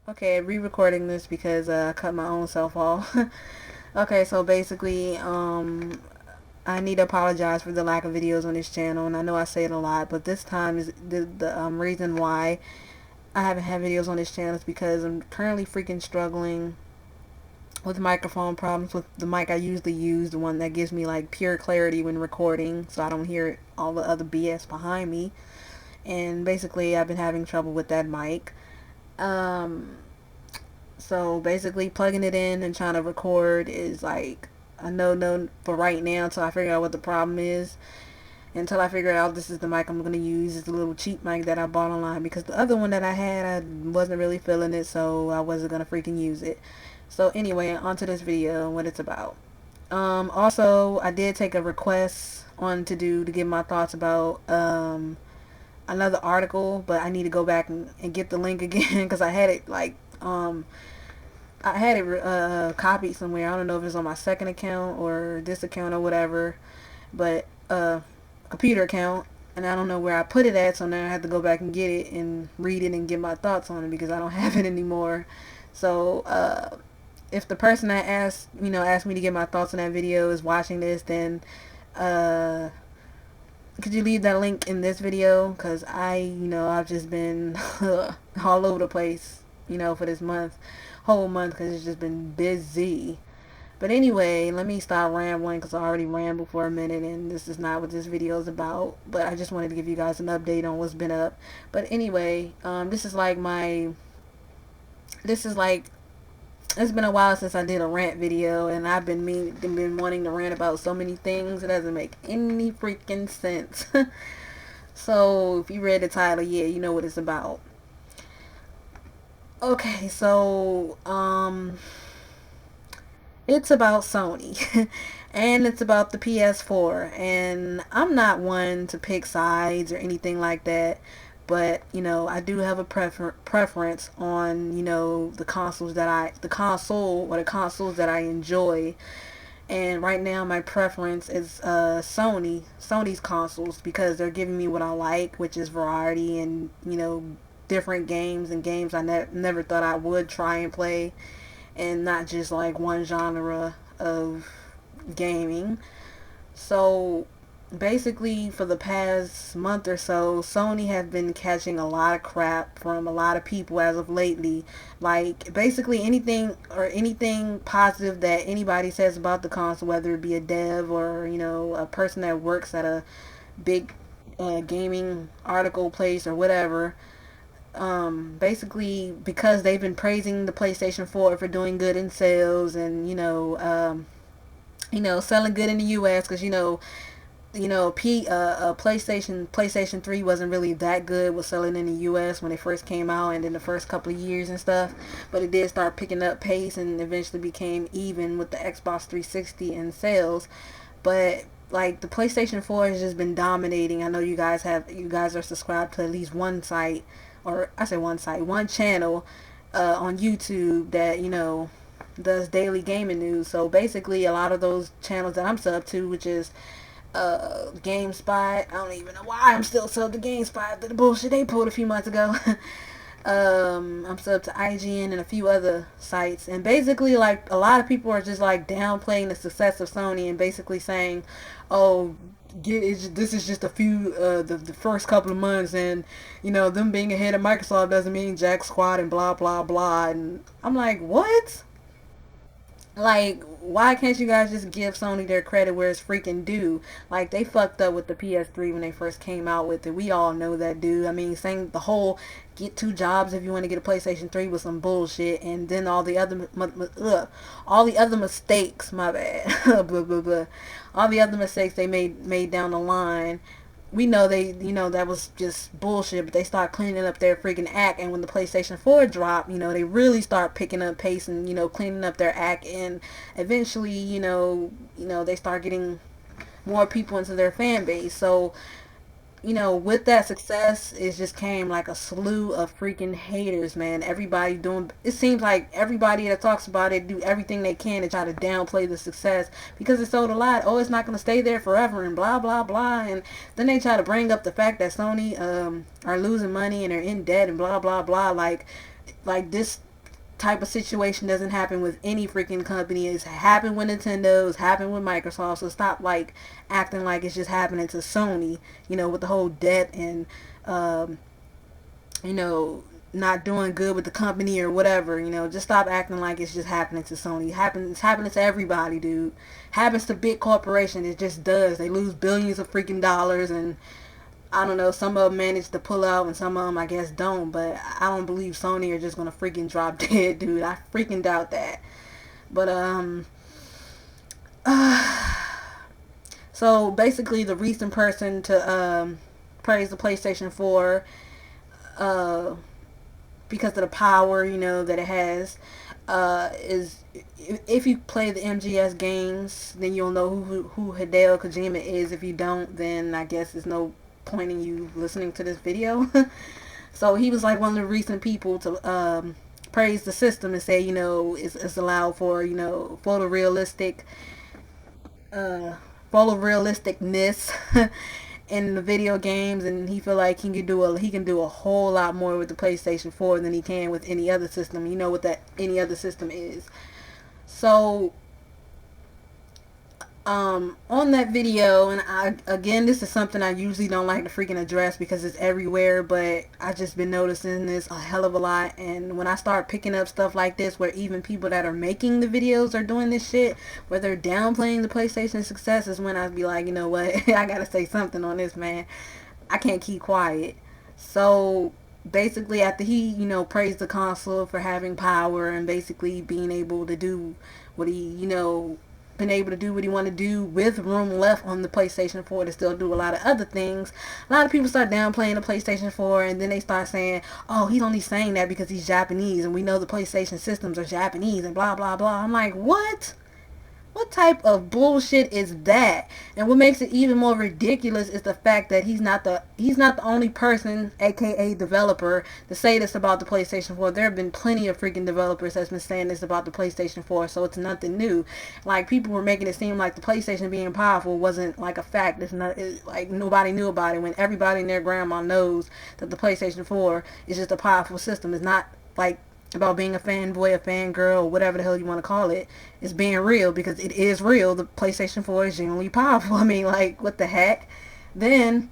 Okay, re-recording this because I cut my own self off. Okay, so basically, I need to apologize for the lack of videos on this channel, and I know I say it a lot, but this time is the reason why I haven't had videos on this channel is because I'm currently freaking struggling with microphone problems with the mic I usually use, the one that gives me like pure clarity when recording, so I don't hear all the other BS behind me. And basically, I've been having trouble with that mic. Um, So basically, plugging it in and trying to record is like a no for right now until I figure out what the problem is. Until I figure out this is the mic I'm going to use. It's a little cheap mic that I bought online because the other one that I had, I wasn't really feeling it, so I wasn't going to freaking use it. So anyway, onto this video and what it's about. Also, I did take a request on to give my thoughts about another article, but I need to go back and get the link again because I had it I had it copied somewhere. I don't know if it's on my second account or this account or whatever, but computer account, and I don't know where I put it at. So now I have to go back and get it and read it and get my thoughts on it because I don't have it anymore. So if the person that asked me to get my thoughts on that video is watching this, then uh, could you leave that link in this video? Because I've just been all over the place, for this whole month, because it's just been busy. But anyway, let me stop rambling because I already rambled for a minute and this is not what this video is about. But I just wanted to give you guys an update on what's been up. But anyway, this is like, it's been a while since I did a rant video, and I've been wanting to rant about so many things. It doesn't make any freaking sense. So if you read the title, yeah, you know what it's about. Okay, so it's about Sony. And it's about the PS4. And I'm not one to pick sides or anything like that. But, I do have a preference on, the console or the consoles that I enjoy. And right now my preference is Sony's consoles, because they're giving me what I like, which is variety and, different games and games I never thought I would try and play, and not just like one genre of gaming. So basically, for the past month or so, Sony has been catching a lot of crap from a lot of people as of lately. Like, basically anything positive that anybody says about the console, whether it be a dev or, a person that works at a big gaming article place or whatever, basically because they've been praising the PlayStation 4 for doing good in sales and selling good in the US, because PlayStation 3 wasn't really that good with selling in the US when it first came out and in the first couple of years and stuff, but it did start picking up pace and eventually became even with the Xbox 360 in sales. But like, the PlayStation 4 has just been dominating. I know you guys are subscribed to at least one site, or I say one site, one channel on YouTube that does daily gaming news. So basically, a lot of those channels that I'm sub to, which is GameSpot. I don't even know why I'm still sub to GameSpot. The bullshit they pulled a few months ago. I'm sub to IGN and a few other sites, and basically, like, a lot of people are just like downplaying the success of Sony and basically saying, "Oh, this is just a few the first couple of months, and them being ahead of Microsoft doesn't mean jack squat and blah blah blah." And I'm like, what? Like, why can't you guys just give Sony their credit where it's freaking due? Like, they fucked up with the PS3 when they first came out with it. We all know that, dude. I mean, saying the whole get two jobs if you want to get a PlayStation 3 was some bullshit, and then all the other mistakes, my bad, blah blah blah, all the other mistakes they made down the line, we know that was just bullshit, but they start cleaning up their freaking act. And when the PlayStation 4 dropped, they really start picking up pace and cleaning up their act, and eventually, they start getting more people into their fan base. So, with that success, it just came like a slew of freaking haters, man. Everybody doing, it seems like everybody that talks about it do everything they can to try to downplay the success because it sold a lot. Oh, it's not going to stay there forever and blah, blah, blah. And then they try to bring up the fact that Sony are losing money and are in debt and blah, blah, blah. Like this. type of situation doesn't happen with any freaking company. It's happened with Nintendo, it's happened with Microsoft. So stop like acting like it's just happening to Sony, you know, with the whole debt and you know, not doing good with the company or whatever. You know, just stop acting like it's just happening to Sony. It's happening to everybody, dude. Happens to big corporations. It just does. They lose billions of freaking dollars, and I don't know, some of them manage to pull out and some of them I guess don't, but I don't believe Sony are just gonna freaking drop dead, dude. I freaking doubt that. But so basically the recent person to praise the PlayStation 4 uh because of the power, you know, that it has, is if you play the MGS games, then you'll know who Hideo Kojima is. If you don't, then I guess there's no point in you listening to this video. So he was like one of the recent people to praise the system and say, you know, it's allowed for, you know, photorealisticness in the video games, and he feel like he can do a whole lot more with the PlayStation 4 than he can with any other system. You know what that any other system is. So on that video, and again, this is something I usually don't like to freaking address because it's everywhere, but I just been noticing this a hell of a lot. And when I start picking up stuff like this, where even people that are making the videos are doing this shit, where they're downplaying the PlayStation success, is when I'd be like, you know what, I gotta say something on this, man. I can't keep quiet. So basically, after he, you know, praised the console for having power and basically being able to do what he, you know, been able to do what he want to do with room left on the PlayStation 4 to still do a lot of other things, a lot of people start downplaying the PlayStation 4, and then they start saying, oh, he's only saying that because he's Japanese and we know the PlayStation systems are Japanese and blah blah blah. I'm like, what? What type of bullshit is that? And what makes it even more ridiculous is the fact that he's not the only person, aka developer, to say this about the PlayStation 4. There have been plenty of freaking developers that's been saying this about the PlayStation 4, so it's nothing new. Like, people were making it seem like the PlayStation being powerful wasn't like a fact. Like nobody knew about it, when everybody and their grandma knows that the PlayStation 4 is just a powerful system. It's not like about being a fanboy, a fangirl, or whatever the hell you want to call it. It's being real, because it is real. The PlayStation 4 is genuinely powerful. I mean, like, what the heck? Then,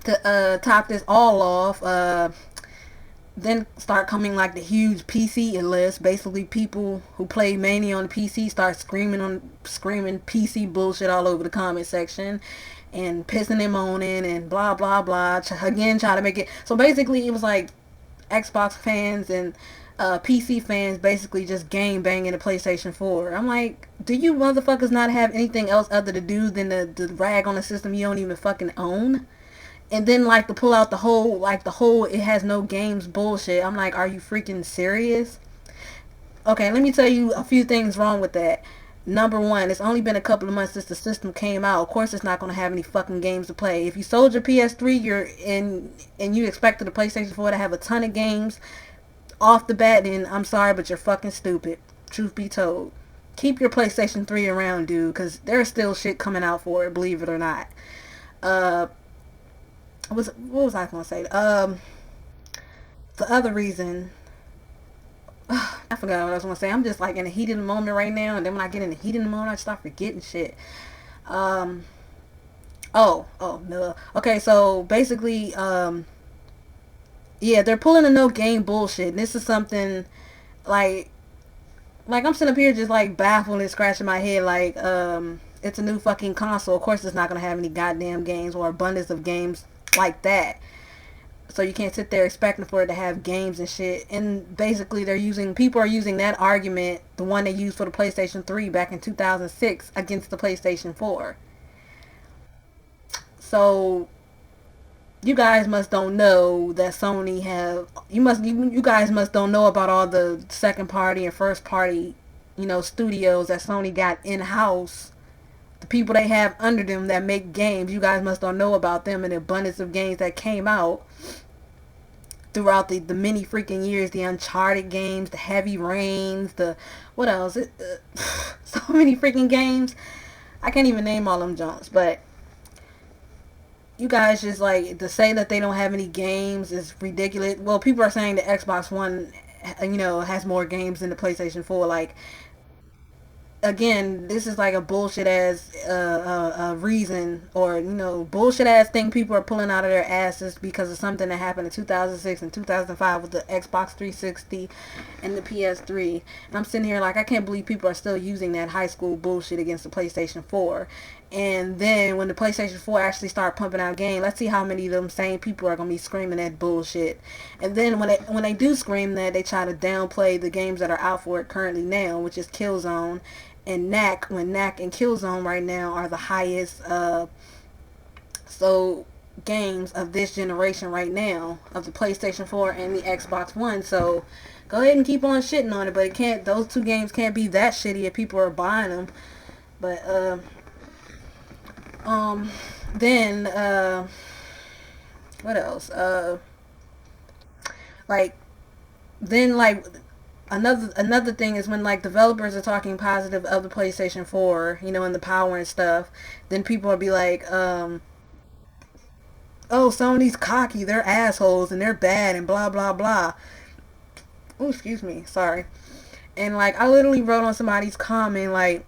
to top this all off, then start coming like the huge PC list. Basically, people who play mainly on the PC start screaming PC bullshit all over the comment section and pissing and moaning and blah blah blah. Again, try to make it. So basically, it was like Xbox fans and PC fans basically just game banging the PlayStation 4. I'm like, do you motherfuckers not have anything else other to do than to rag on a system you don't even fucking own? And then like to pull out the whole it has no games bullshit. I'm like, are you freaking serious? Okay, let me tell you a few things wrong with that. Number one, it's only been a couple of months since the system came out. Of course, it's not going to have any fucking games to play. If you sold your PS3, and you expected the PlayStation 4 to have a ton of games off the bat, then I'm sorry, but you're fucking stupid. Truth be told. Keep your PlayStation 3 around, dude, because there's still shit coming out for it, believe it or not. What was I going to say? The other reason... I forgot what I was going to say. I'm just like in a heated moment right now, and then when I get in the heat of the moment, I start forgetting shit. Oh no. Okay, so basically, yeah, they're pulling a no game bullshit. And this is something like I'm sitting up here just like baffled and scratching my head like, it's a new fucking console. Of course it's not gonna have any goddamn games or abundance of games like that. So you can't sit there expecting for it to have games and shit. And basically people are using that argument, the one they used for the PlayStation 3 back in 2006, against the PlayStation 4. So you guys must don't know that Sony you guys must don't know about all the second party and first party, you know, studios that Sony got in-house. The people they have under them that make games, you guys must don't know about them and the abundance of games that came out throughout the many freaking years. The Uncharted games, the Heavy Rains, the what else, so many freaking games. I can't even name all them jumps. But you guys just like to say that they don't have any games is ridiculous. Well, people are saying the Xbox One has more games than the PlayStation 4. Like, again, this is like a bullshit ass reason, or bullshit ass thing people are pulling out of their asses because of something that happened in 2006 and 2005 with the Xbox 360 and the PS3. And I'm sitting here like, I can't believe people are still using that high school bullshit against the PlayStation 4. And then when the PlayStation 4 actually start pumping out games, let's see how many of them same people are gonna be screaming that bullshit. And then when they do scream that, they try to downplay the games that are out for it currently now, which is Killzone and Knack. When Knack and Killzone right now are the highest so games of this generation right now, of the PlayStation 4 and the Xbox One. So go ahead and keep on shitting on it, but it can't. Those two games can't be that shitty if people are buying them. But um, then what else? Like then like another thing is when like developers are talking positive of the PlayStation 4, and the power and stuff, then people will be like, oh, Sony's cocky, they're assholes and they're bad and blah blah blah. Oh, excuse me, sorry. And like I literally wrote on somebody's comment like,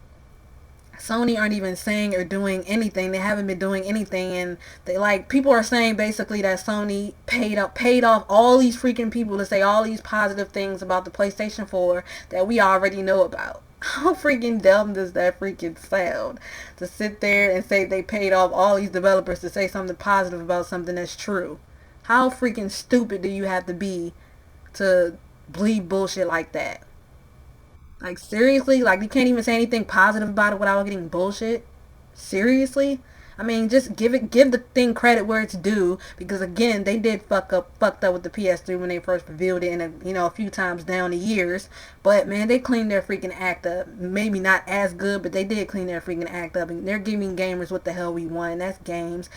Sony aren't even saying or doing anything. They haven't been doing anything, and they like people are saying basically that Sony paid off all these freaking people to say all these positive things about the PlayStation 4 that we already know about. How freaking dumb does that freaking sound? To sit there and say they paid off all these developers to say something positive about something that's true. How freaking stupid do you have to be to believe bullshit like that? Like, seriously? Like, you can't even say anything positive about it without getting bullshit? Seriously? I mean, just give the thing credit where it's due, because again, they did fucked up with the PS3 when they first revealed it, and a few times down the years. But man, they cleaned their freaking act up. Maybe not as good, but they did clean their freaking act up, and they're giving gamers what the hell we want, and that's games.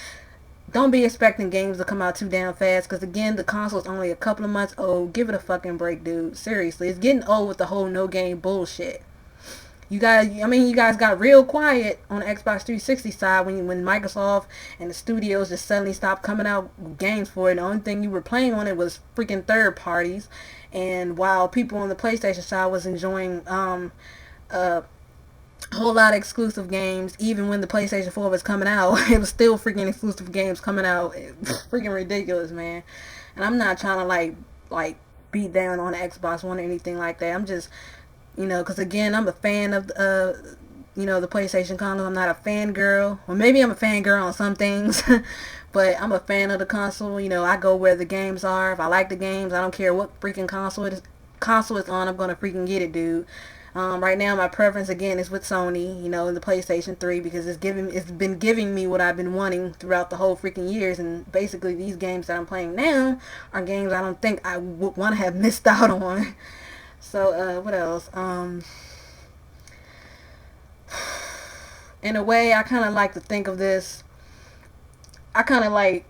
Don't be expecting games to come out too damn fast, because again, the console's only a couple of months old. Give it a fucking break, dude. Seriously, it's getting old with the whole no game bullshit. You guys got real quiet on the Xbox 360 side when Microsoft and the studios just suddenly stopped coming out with games for it. The only thing you were playing on it was freaking third parties, and while people on the PlayStation side was enjoying uh a whole lot of exclusive games. Even when the PlayStation 4 was coming out, it was still freaking exclusive games coming out. Freaking ridiculous, man. And I'm not trying to like beat down on the Xbox One or anything like that. I'm just, because again, I'm a fan of the PlayStation console. I'm not a fangirl. Well, maybe I'm a fangirl on some things, but I'm a fan of the console. I go where the games are. If I like the games, I don't care what freaking console it's on. I'm gonna freaking get it, dude. Right now, my preference again is with Sony, in the PlayStation 3, because it's been giving me what I've been wanting throughout the whole freaking years. And basically, these games that I'm playing now are games I don't think I would want to have missed out on. So, what else? In a way, I kind of like to think of this. I kind of like,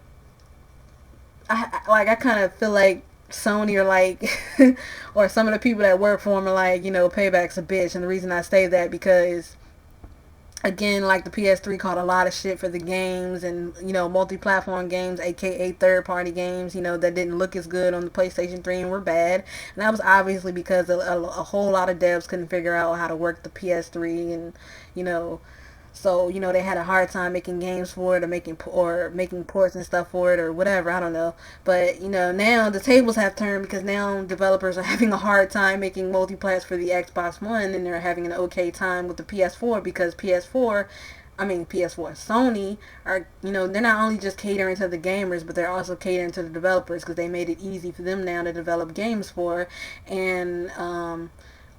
I kind of feel like Sony or like or some of the people that work for them are like, payback's a bitch. And the reason I say that, because again, like the PS3 caught a lot of shit for the games and multi-platform games, aka third-party games, that didn't look as good on the PlayStation 3 and were bad. And that was obviously because a whole lot of devs couldn't figure out how to work the PS3, and so they had a hard time making games for it, or making ports and stuff for it, or whatever. I don't know. But now the tables have turned, because now developers are having a hard time making multiplats for the Xbox One, and they're having an okay time with the PS4, because Sony are, they're not only just catering to the gamers, but they're also catering to the developers, because they made it easy for them now to develop games for. And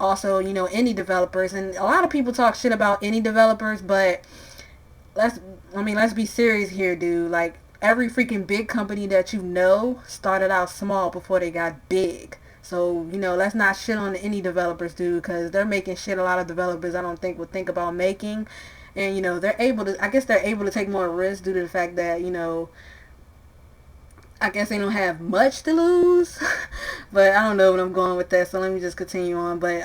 also, indie developers. And a lot of people talk shit about indie developers, but let's be serious here, dude. Like, every freaking big company that started out small before they got big. So, let's not shit on the indie developers, dude, because they're making shit a lot of developers I don't think would think about making. And, I guess they're able to take more risks due to the fact that, I guess they don't have much to lose. But I don't know what I'm going with that, so let me just continue on. But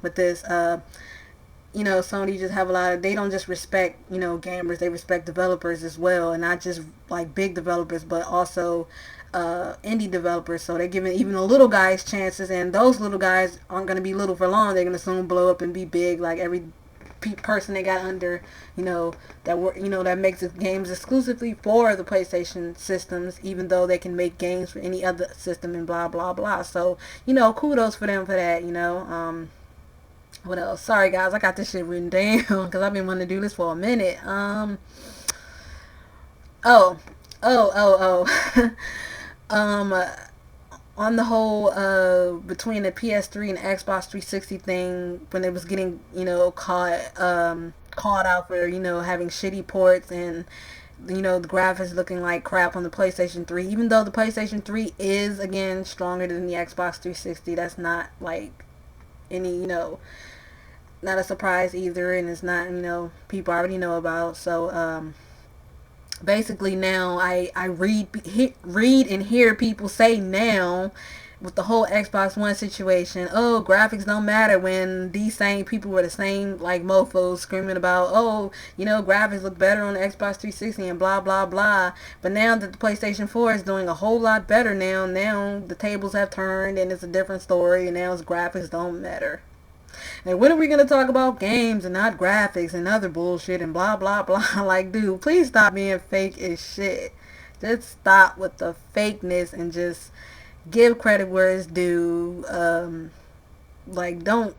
with this, Sony just have they don't just respect, gamers, they respect developers as well, and not just like big developers, but also indie developers, so they're giving even the little guys chances, and those little guys aren't going to be little for long. They're going to soon blow up and be big, like every person they got under, that makes games exclusively for the PlayStation systems, even though they can make games for any other system and blah blah blah. So kudos for them for that. What else? Sorry guys, I got this shit written down because I've been wanting to do this for a minute. Oh, um, on the whole, between the PS3 and Xbox 360 thing, when it was getting, called out for, having shitty ports and, the graphics looking like crap on the PlayStation 3, even though the PlayStation 3 is, again, stronger than the Xbox 360, that's not, like, any, not a surprise either, and it's not, people already know about, so, basically now I read and hear people say now with the whole Xbox One situation, oh, graphics don't matter, when these same people were the same like mofos screaming about, oh, graphics look better on the Xbox 360 and blah blah blah. But now that the PlayStation 4 is doing a whole lot better, now the tables have turned and it's a different story, and now it's graphics don't matter. And when are we going to talk about games and not graphics and other bullshit and blah, blah, blah? Like, dude, please stop being fake as shit. Just stop with the fakeness and just give credit where it's due. Like, don't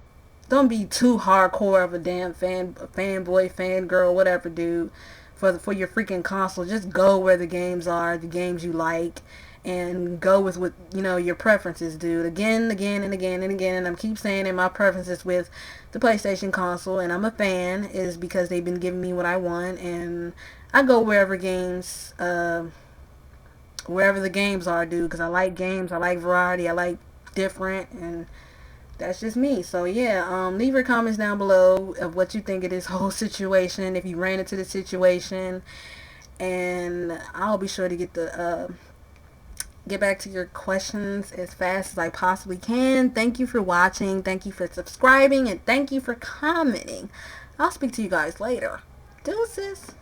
be too hardcore of a damn fanboy, fangirl, whatever, dude, for your freaking console. Just go where the games are, the games you like, and go with what your preferences, dude. Again and again and again, and I keep saying it, my preferences with the PlayStation console, and I'm a fan, is because they've been giving me what I want, and I go wherever the games are, dude, because I like games, I like variety, I like different, and that's just me. So yeah, leave your comments down below of what you think of this whole situation, if you ran into the situation, and I'll be sure to get back to your questions as fast as I possibly can. Thank you for watching, thank you for subscribing, and thank you for commenting. I'll speak to you guys later. Deuces.